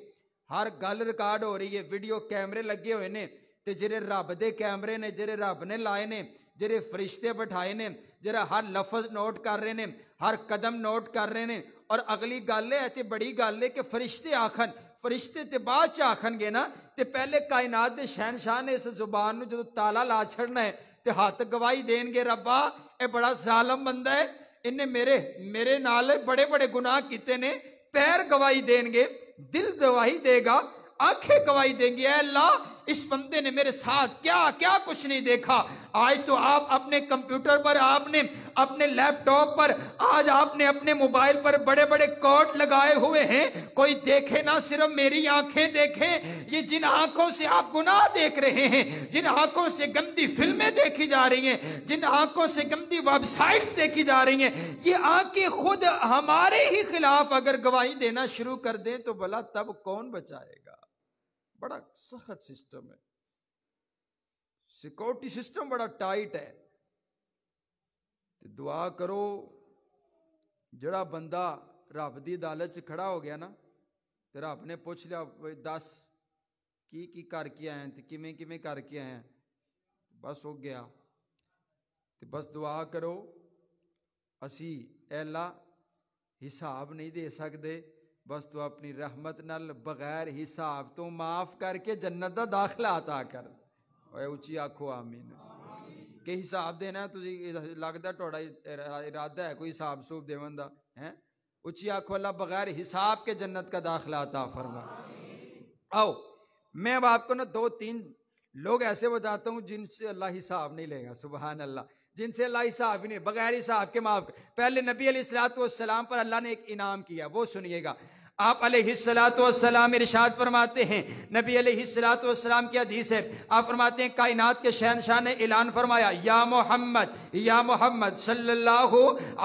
ہر گل ریکارڈ ہو رہی ہے، ویڈیو کیمرے لگے ہوئے نے تے جڑے رب دے کیمرے نے، جڑے رب نے لائے نے، جڑے فرشتے بٹھائے نے، جڑا ہر لفظ نوٹ کر رہے نے، ہر قدم نوٹ کر رہے نے۔ اور اگلی گل ہے تے بڑی گل ہے کہ فرشتے آکھن، فرشتے تے بعد چ آکھن گے نا، تے پہلے کائنات دے شہنشاہ نے اس زبان نو جدو تالا لا چھڑنا ہے تے ہاتھ گواہی دین گے ربا اے بڑا ظالم بندہ ہے، انہیں میرے نال بڑے بڑے گناہ کیتے نے، پیر گواہی دین گے، دل گواہی دے گا، آنکھیں گواہی دیں گے، اے اللہ اس بندے نے میرے ساتھ کیا کیا کچھ نہیں دیکھا. آج تو آپ اپنے کمپیوٹر پر, آپ نے اپنے لیپ ٹاپ پر, آج آپ نے اپنے موبائل پر بڑے بڑے کوٹ لگائے ہوئے ہیں. کوئی دیکھے نہ, صرف میری آنکھیں دیکھیں. یہ جن آنکھوں سے آپ گناہ دیکھ رہے ہیں, جن آنکھوں سے گندی فلمیں دیکھی جا رہی ہیں, جن آنکھوں سے گندی ویب سائٹس دیکھی جا رہی ہیں, یہ آنکھیں خود ہمارے ہی خلاف اگر گواہی دینا شروع کر دیں تو بھلا تب کون بچائے گا؟ بڑا سخت سسٹم ہے, سیکورٹی سسٹم بڑا ٹائٹ ہے. دعا کرو جڑا بندہ رب دی عدالت چ کھڑا ہو گیا نا, تے رب نے پوچھ لیا دس کی کر کے آئے تے کیویں کر کے آئے, بس ہو گیا. تے بس دعا کرو اسی اے اللہ حساب نہیں دے سکتے, بس تو اپنی رحمت نال بغیر حساب تو معاف کر کے جنت دا داخلہ عطا کر. اے اچھی آکھو آمین. کہ حساب دینا تجھے لگتا تھوڑا ارادہ ہے کوئی حساب سوب دیون دا ہیں؟ اچھی آنکھوں اللہ بغیر حساب کے جنت کا داخلہ عطا فرما. آؤ میں اب آپ کو نا 2-3 لوگ ایسے بتاتا ہوں جن سے اللہ حساب نہیں لے گا. سبحان اللہ, جن سے اللہ حساب ہی نہیں, بغیر حساب کے معاف. پہلے نبی علیہ السلام پر اللہ نے ایک انعام کیا, وہ سنیے گا. آپ علیہ السلام ارشاد فرماتے ہیں, نبی علیہ السلام کی حدیث ہے, آپ فرماتے ہیں کائنات کے شہنشاہ نے اعلان فرمایا, یا محمد صلی اللہ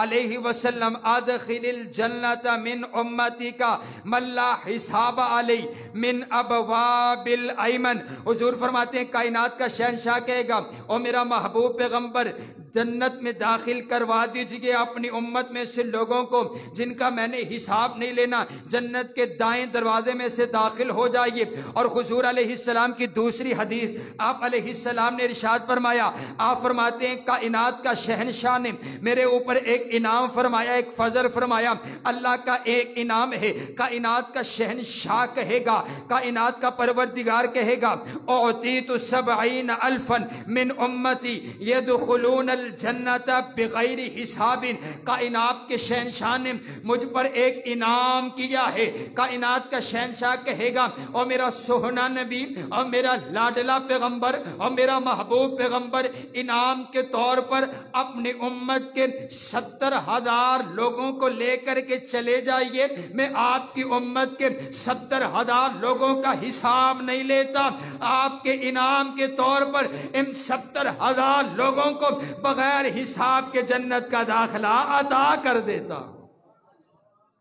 علیہ وسلم ادخل الجنت من امتی کا من لا حساب علی من ابواب الایمن. حضور فرماتے ہیں کائنات کا شہنشاہ کہے گا, او میرا محبوب پیغمبر جنت میں داخل کروا دیجئے اپنی امت میں سے لوگوں کو جن کا میں نے حساب نہیں لینا, جنت کے دائیں دروازے میں سے داخل ہو جائیے. اور حضور علیہ السلام کی دوسری حدیث, آپ علیہ السلام نے ارشاد فرمایا, آپ فرماتے ہیں کائنات کا شہنشاہ نے میرے اوپر ایک انعام فرمایا, ایک فضل فرمایا. اللہ کا ایک انعام ہے, کائنات کا شہنشاہ کہے گا, کائنات کا پروردگار کہے گا, اعطیت 70,000 من امتی یدخلون الجنت بغیر حساب. کائنات کے شہنشاہ نے مجھ پر ایک انعام کیا ہے. کائنات کا شہنشاہ کہے گا, اور میرا سہنا نبی اور میرا لاڈلا پیغمبر اور میرا محبوب پیغمبر, انعام کے طور پر اپنی امت کے 70,000 لوگوں کو لے کر کے چلے جائیے. میں آپ کی امت کے 70,000 لوگوں کا حساب نہیں لیتا, آپ کے انعام کے طور پر ان 70,000 لوگوں کو بغیر حساب کے جنت کا داخلہ عطا کر دیتا.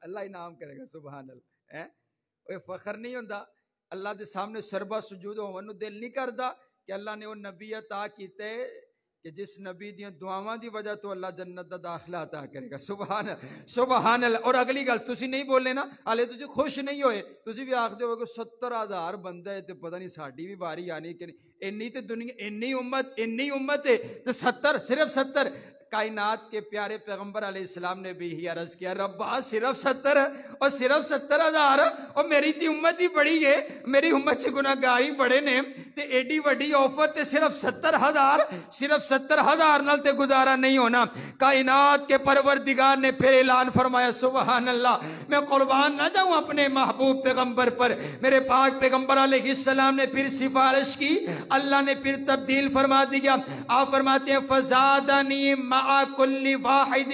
اللہ انعام کرے گا. سبحان اللہ. فخر نہیں ہوتا اللہ دے سامنے سربا سجود ہون نو دل نہیں کرتا کہ اللہ نے وہ نبی عطا کیتے کہ جس نبی دیاں دعاواں دی وجہ تو اللہ جنت دا داخلہ عطا کرے گا. سبحان اللہ, سبحان اللہ. اور اگلی گل تسی نہیں بولے نا, ہلے تسی خوش نہیں ہوئے, تسی بھی آکھدے ہو کہ 70,000 بندہ ہے تے پتہ نہیں ساڈی بھی باری آنی کہ نہیں. انی تے دنیا انی امت ہے تے 70 صرف 70. کائنات کے پیارے پیغمبر علیہ السلام نے بھی ہی عرض کیا, ربا صرف 70 اور صرف 70,000 اور میری تی امت ہی بڑی ہے, میری امت سے گناہگاری بڑے نے تے ایڈی وڈی آفر تے صرف 70,000, صرف 70,000 نال تے گزارا نہیں ہونا. کائنات کے پروردگار نے پھر اعلان فرمایا, سبحان اللہ, میں قربان نہ جاؤں اپنے محبوب پیغمبر پر. میرے پاک پیغمبر علیہ السلام نے پھر سفارش کی, اللہ نے پھر تبدیل فرما دیا. آپ فرماتے ہیں فزادنی مع کل واحد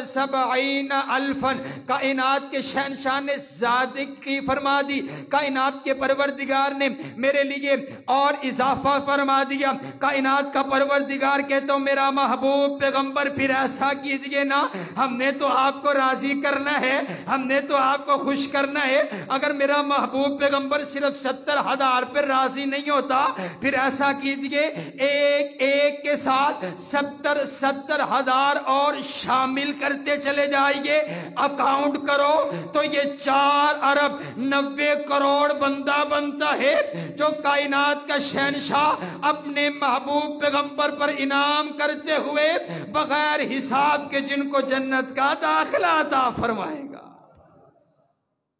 70,000. کائنات کے شہنشاہ نے زیادتی کی فرما دی, کائنات کے پروردگار نے میرے لیے اور اضافہ فرما دیا. کائنات کا پروردگار کہتا ہوں میرا محبوب پیغمبر پھر ایسا کیجئے نا, ہم نے تو آپ کو راضی کرنا ہے, ہم نے تو آپ کو خوش کرنا ہے. اگر میرا محبوب پیغمبر صرف 70,000 پر راضی نہیں ہوتا, پھر ایسا کیجئے ایک ایک کے ساتھ 70,000 اور شامل کرتے چلے جائیے. اکاؤنٹ کرو تو یہ 4 ارب 90 کروڑ بندہ بنتا ہے جو کائنات کا شہنشاہ اپنے محبوب پیغمبر پر انعام کرتے ہوئے بغیر حساب کے جن کو جنت کا داخلہ عطا فرمائے گا.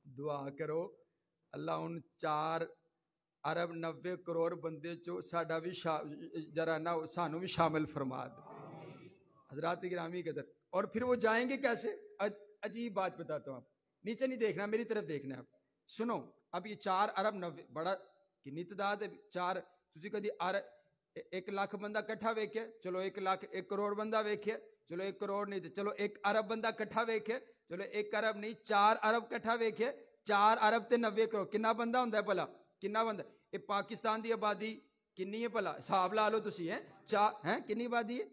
دعا کرو اللہ ان 4 ارب 90 کروڑ بندے چو ساڈا بھی ذرا نہ سانو بھی شامل فرما دے. حضرات گرامی قدر. اور پھر وہ جائیں گے کیسے؟ عجیب بات بتاتا ہوں, آپ نیچے نہیں دیکھنا, میری طرف دیکھنا ہے. آپ سنو, اب یہ 4 ارب 90 بڑا کنی تعداد ہے؟ 4 تسی کدی 1 لاکھ بندہ کٹھا ویکھے، چلو 1 لاکھ 1 کروڑ بندہ ویکھے، چلو 1 کروڑ نہیں تے چلو 1 ارب بندہ کٹھا ویکھے، چلو 1 ارب نہیں 4 ارب کٹھا ویکھے، 4 ارب تے 90 کروڑ کنا بندہ ہوندا ہے بھلا؟ کنا بندہ؟ اے پاکستان دی آبادی کنی ہے بھلا؟ حساب لا لو تسی ہیں 4 ہیں کنی آبادی ہے؟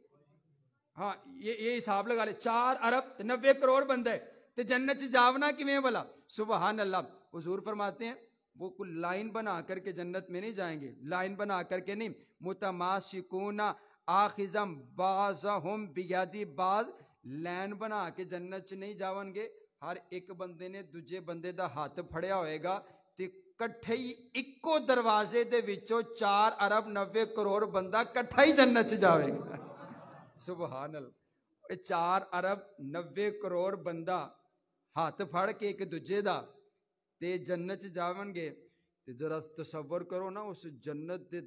ہاں یہ حساب لگا لے 4 ارب 90 کروڑ بندہ ہے تے جنت سے جاونا کیویں بھلا؟ سبحان اللہ۔ حضور فرماتے ہیں وہ کوئی لائن بنا کر کے جنت میں نہیں جائیں گے، لائن بنا کر کے نہیں، متماسکون آخذم بعضهم بیدی بعض، لائن بنا کے جنت سے نہیں جاون گے، ہر ایک بندے نے دوجے بندے دا ہاتھ پھڑیا ہوئے گا تے کٹھے ہی اکو دروازے دے وچوں 4 ارب 90 کروڑ بندہ کٹھا ہی جنت سے جاوے گا۔ سبحان اللہ۔ 4 ارب 90 کروڑ بندہ ہاتھ پھڑ کے ایک دوجے دا تے جنت جاون گے تے ذرا تصور کرو نا اس جنت دے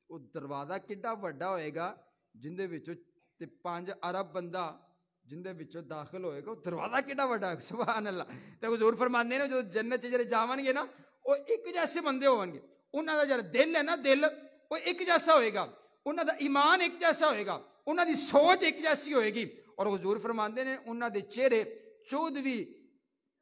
او دروازہ کڈا وڈا ہوئے گا جندے وچوں تے 5 ارب بندہ جندے وچوں داخل ہوئے گا، دروازہ کڈا وڈا ہے۔ سبحان اللہ۔ تے حضور فرماندے نے جو جنت چ جڑے جاون گے نا او ایک جیسے بندے ہون گے، انہاں دا جڑا دل ہے نا دل او ایک جیسا ہوئے گا، انہاں دا ایمان ایک جیسا ہوئے گا، انہاں دی سوچ ایک جیسی ہوئے گی، اور حضور فرماندے نے انہاں دے چہرے 14ویں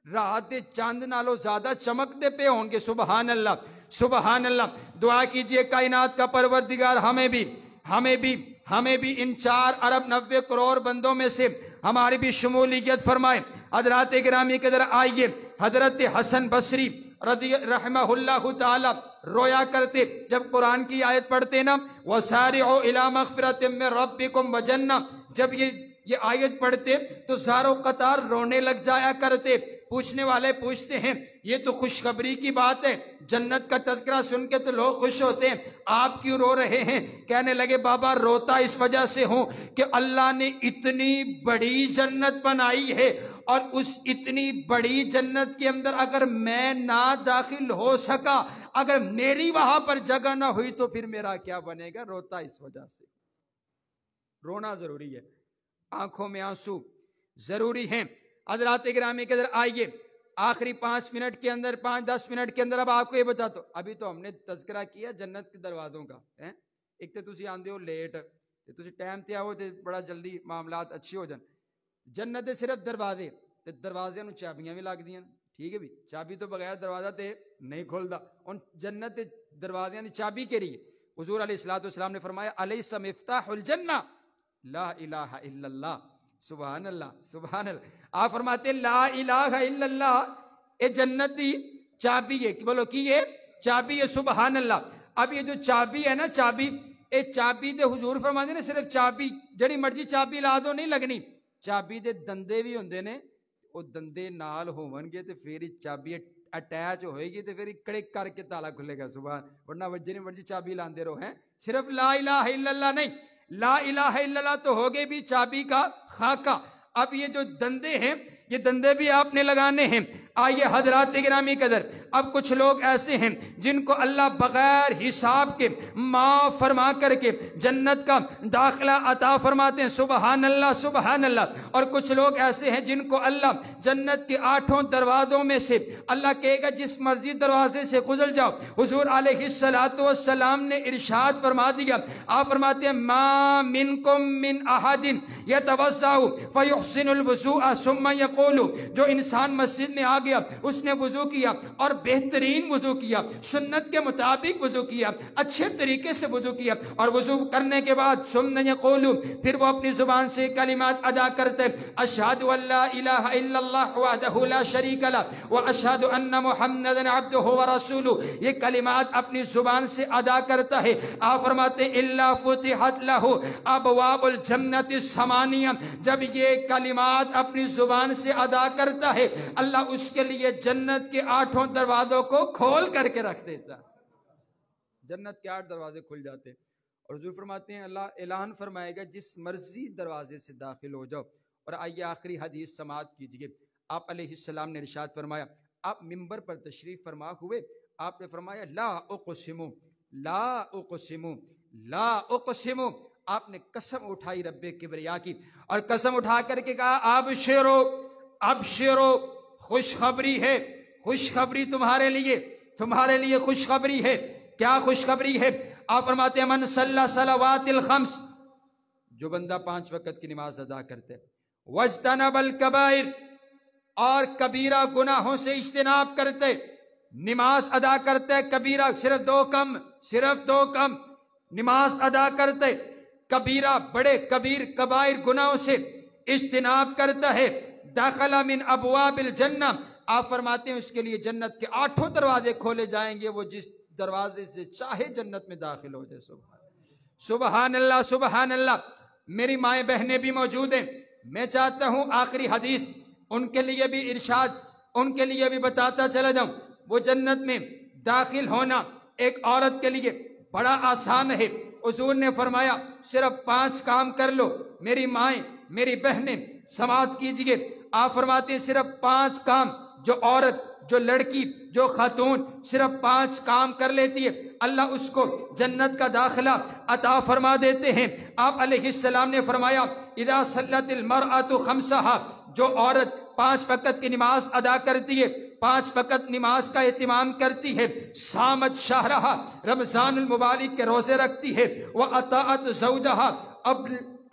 رات دے چاند نالوں زیادہ چمکتے پہ ہوں گے۔ سبحان اللہ سبحان اللہ۔ دعا کیجئے کائنات کا پروردگار ہمیں بھی ان 4 ارب 90 کروڑ بندوں میں سے ہماری بھی شمولیت فرمائے۔ حضرات گرامی کے ذرا آئیے، حضرت حسن بصری رحمہ اللہ تعالی رویا کرتے جب قرآن کی آیت پڑھتے نا، وَسَارِعُوا إِلَىٰ مَغْفِرَةٍ مِّن رَبِّكُمْ وَجَنَّةٍ، جب یہ آیت پڑھتے تو زارو قطار رونے لگ جایا کرتے۔ پوچھنے والے پوچھتے ہیں یہ تو خوشخبری کی بات ہے، جنت کا تذکرہ سن کے تو لوگ خوش ہوتے ہیں، آپ کیوں رو رہے ہیں؟ کہنے لگے بابا روتا اس وجہ سے ہوں کہ اللہ نے اتنی بڑی جنت بنائی ہے، اور اس اتنی بڑی جنت کے اندر اگر میں نہ داخل ہو سکا، اگر میری وہاں پر جگہ نہ ہوئی تو پھر میرا کیا بنے گا؟ روتا اس وجہ سے۔ رونا ضروری ہے، آنکھوں میں آنسو ضروری ہیں۔ حضرات گرامی کے اندر آئیے، آخری 5 منٹ کے اندر 5-10 منٹ کے اندر اب آپ کو یہ بتاتا ہوں، ابھی تو ہم نے تذکرہ کیا جنت کے دروازوں کا، ایک تو تسی آندے ہو لیٹ، تسی ٹائم تے آؤ تے بڑا جلدی معاملات اچھی ہو جان۔ جنت دے صرف دروازے تے دروازے نو چابیاں بھی لگ دیاں، ٹھیک ہے بھی، چابی تو بغیر دروازہ تے نہیں کھولدا۔ ان جنت دے دروازیاں دی چابی کیڑی ہے؟ حضور علیہ الصلوۃ والسلام نے فرمایا الیس مفتاح الجنہ لا الہ الا اللہ۔ سبحان اللہ سبحان اللہ۔ آپ فرماتے ہیں لا الہ الا اللہ اے جنت دی چابی ہے، بولو کی یہ چابی ہے؟ سبحان اللہ۔ اب یہ جو چابی ہے نا، چابی اے چابی دے حضور فرماتے ہیں صرف چابی جڑی مرضی چابی لا دو نہیں لگنی، چابی دے دندے بھی ہوندے نے، او دندے نال ہون گے تے پھر چابی اٹیچ ہوئے گی تے پھر کڑک کر کے تالا کھلے گا۔ سبحان، ورنہ وجہ نہیں مرضی چابی لاندے رہو ہیں، صرف لا الہ الا اللہ نہیں، لا الہ الا اللہ تو ہوگے بھی چابی کا خاکہ۔ اب یہ جو دندے ہیں یہ دندے بھی آپ نے لگانے ہیں۔ آئیے حضرات گرامی قدر، اب کچھ لوگ ایسے ہیں جن کو اللہ بغیر حساب کے معاف فرما کر کے جنت کا داخلہ عطا فرماتے ہیں۔ سبحان اللہ سبحان اللہ۔ اور کچھ لوگ ایسے ہیں جن کو اللہ جنت کے 8 دروازوں میں سے اللہ کہے گا جس مرضی دروازے سے گزر جاؤ۔ حضور علیہ السلام نے ارشاد فرما دیا، آپ فرماتے ہیں ما منکم من احد یتوضأ فیحسن الوضوء ثم یقول، جو انسان مسجد میں آ گیا، اس نے وضو کیا اور بہترین وضو کیا، سنت کے مطابق وضو کیا، اچھے طریقے سے وضو کیا، اور وضو کرنے کے بعد ثم یقول، پھر وہ اپنی زبان سے کلمات ادا کرتے اشہد ان لا الہ الا اللہ وحدہ لا شریک لہ واشہد ان محمدا عبدہ ورسولہ، یہ کلمات اپنی زبان سے ادا کرتا ہے۔ آپ فرماتے ہیں الا فتحت لہ ابواب الجنت الثمانیہ، جب یہ کلمات اپنی زبان سے ادا کرتا ہے اللہ اس کے لیے جنت کے 8 دروازوں کو کھول کر کے رکھ دیتا۔ جنت کے 8 دروازے کھل جاتے ہیں، اور حضور فرماتے ہیں اللہ اعلان فرمائے گا جس مرضی دروازے سے داخل ہو جاؤ۔ اور آئیے آخری حدیث سماعت کیجئے۔ آپ علیہ السلام نے ارشاد فرمایا، آپ منبر پر تشریف فرما ہوئے، آپ نے فرمایا لا اقسم لا اقسم لا اقسم، آپ نے قسم اٹھائی رب کبریا کی، اور قسم اٹھا کر کے کہا ابشرو ابشرو، خوشخبری ہے، خوشخبری تمہارے لیے خوشخبری ہے کیا خوشخبری ہے؟ آپ فرماتے ہیں من صلی صلوات الخمس، جو بندہ 5 وقت کی نماز ادا کرتے، واجتنب الکبائر، اور کبیرہ گناہوں سے اجتناب کرتے، نماز ادا کرتے کبیرہ صرف 2 کم نماز ادا کرتے، کبیرہ بڑے کبیر کبائر گناہوں سے اجتناب کرتا ہے، داخلہ من ابواب الجنہ، آپ فرماتے ہیں اس کے لیے جنت کے 8 دروازے کھولے جائیں گے، وہ جس دروازے سے چاہے جنت میں داخل ہو جائے۔ سبحان اللہ سبحان اللہ۔ میری مائیں بہنیں بھی موجود ہیں، میں چاہتا ہوں آخری حدیث ان کے لیے بھی ارشاد، ان کے لیے بھی بتاتا چلا جاؤں۔ وہ جنت میں داخل ہونا ایک عورت کے لیے بڑا آسان ہے۔ حضور نے فرمایا صرف 5 کام کر لو۔ میری مائیں میری بہنیں سماعت کیجئے، آپ فرماتے ہیں صرف 5 کام جو عورت، جو لڑکی، جو خاتون صرف 5 کام کر لیتی ہے، اللہ اس کو جنت کا داخلہ عطا فرما دیتے ہیں۔ آپ علیہ السلام نے فرمایا اذا صلت المرأة خمسہا، جو عورت 5 وقت کی نماز ادا کرتی ہے، 5 وقت نماز کا اہتمام کرتی ہے، صامت شہرہا، رمضان المبارک کے روزے رکھتی ہے، وَأَطَاعَتْ زَوْجَهَا،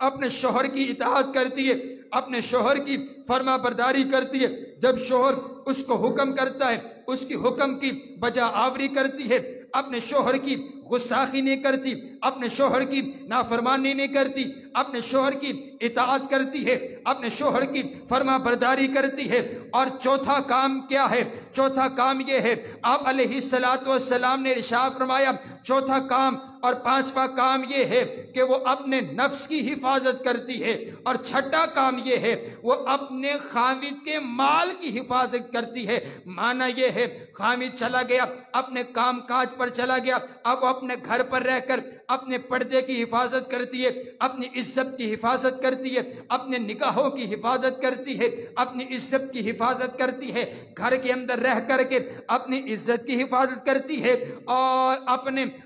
اپنے شوہر کی اطاعت کرتی ہے، اپنے شوہر کی فرما برداری کرتی ہے، جب شوہر اس کو حکم کرتا ہے اس کی حکم کی بجا آوری کرتی ہے، اپنے شوہر کی گستاخی نہیں کرتی، اپنے شوہر کی نافرمانی نہیں کرتی، اپنے شوہر کی اطاعت کرتی ہے، اپنے شوہر کی فرما برداری کرتی ہے۔ اور چوتھا کام کیا ہے؟ چوتھا کام یہ ہے، آپ علیہ السلام نے ارشاد فرمایا چوتھا کام اور 5واں کام یہ ہے کہ وہ اپنے نفس کی حفاظت کرتی ہے، اور چھٹا کام یہ ہے وہ اپنے خاوند کے مال کی حفاظت کرتی ہے۔ معنی یہ ہے خاوند چلا گیا، اپنے کام کاج پر چلا گیا، اب وہ اپنے گھر پر رہ کر اپنے پردے کی حفاظت کرتی ہے، اپنی عزت کی حفاظت کرتی ہے، اپنے نگاہوں کی حفاظت کرتی ہے، اپنی عزت کی حفاظت کرتی ہے، گھر کے اندر رہ کر کے اپنی عزت کی حفاظت کرتی ہے، اور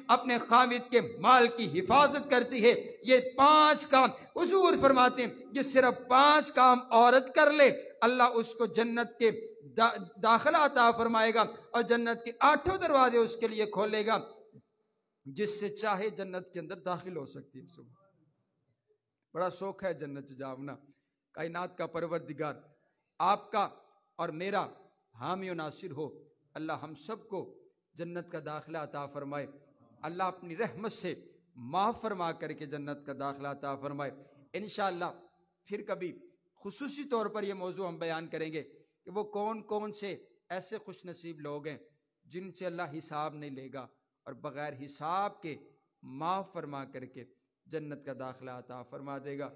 اپنے خاوند کے مال کی حفاظت کرتی ہے۔ یہ 5 کام حضور فرماتے ہیں، یہ صرف 5 کام عورت کر لے، اللہ اس کو جنت کے داخلہ عطا فرمائے گا، اور جنت کے 8 دروازے اس کے لیے کھولے گا، جس سے چاہے جنت کے اندر داخل ہو سکتی ہے۔ بڑا شوق ہے جنت جانا۔ کائنات کا پروردگار آپ کا اور میرا حامی و ناصر ہو، اللہ ہم سب کو جنت کا داخلہ عطا فرمائے، اللہ اپنی رحمت سے معاف فرما کر کے جنت کا داخلہ عطا فرمائے۔ انشاءاللہ پھر کبھی خصوصی طور پر یہ موضوع ہم بیان کریں گے کہ وہ کون کون سے ایسے خوش نصیب لوگ ہیں جن سے اللہ حساب نہیں لے گا اور بغیر حساب کے معاف فرما کر کے جنت کا داخلہ عطا فرما دے گا۔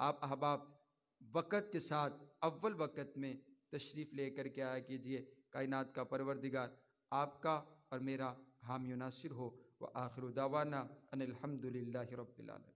آپ احباب وقت کے ساتھ اول وقت میں تشریف لے کر کے آیا کیجئے۔ کائنات کا پروردگار آپ کا اور میرا حامی و ناصر ہو۔ وآخر دعوانا ان الحمدللہ رب العالمین۔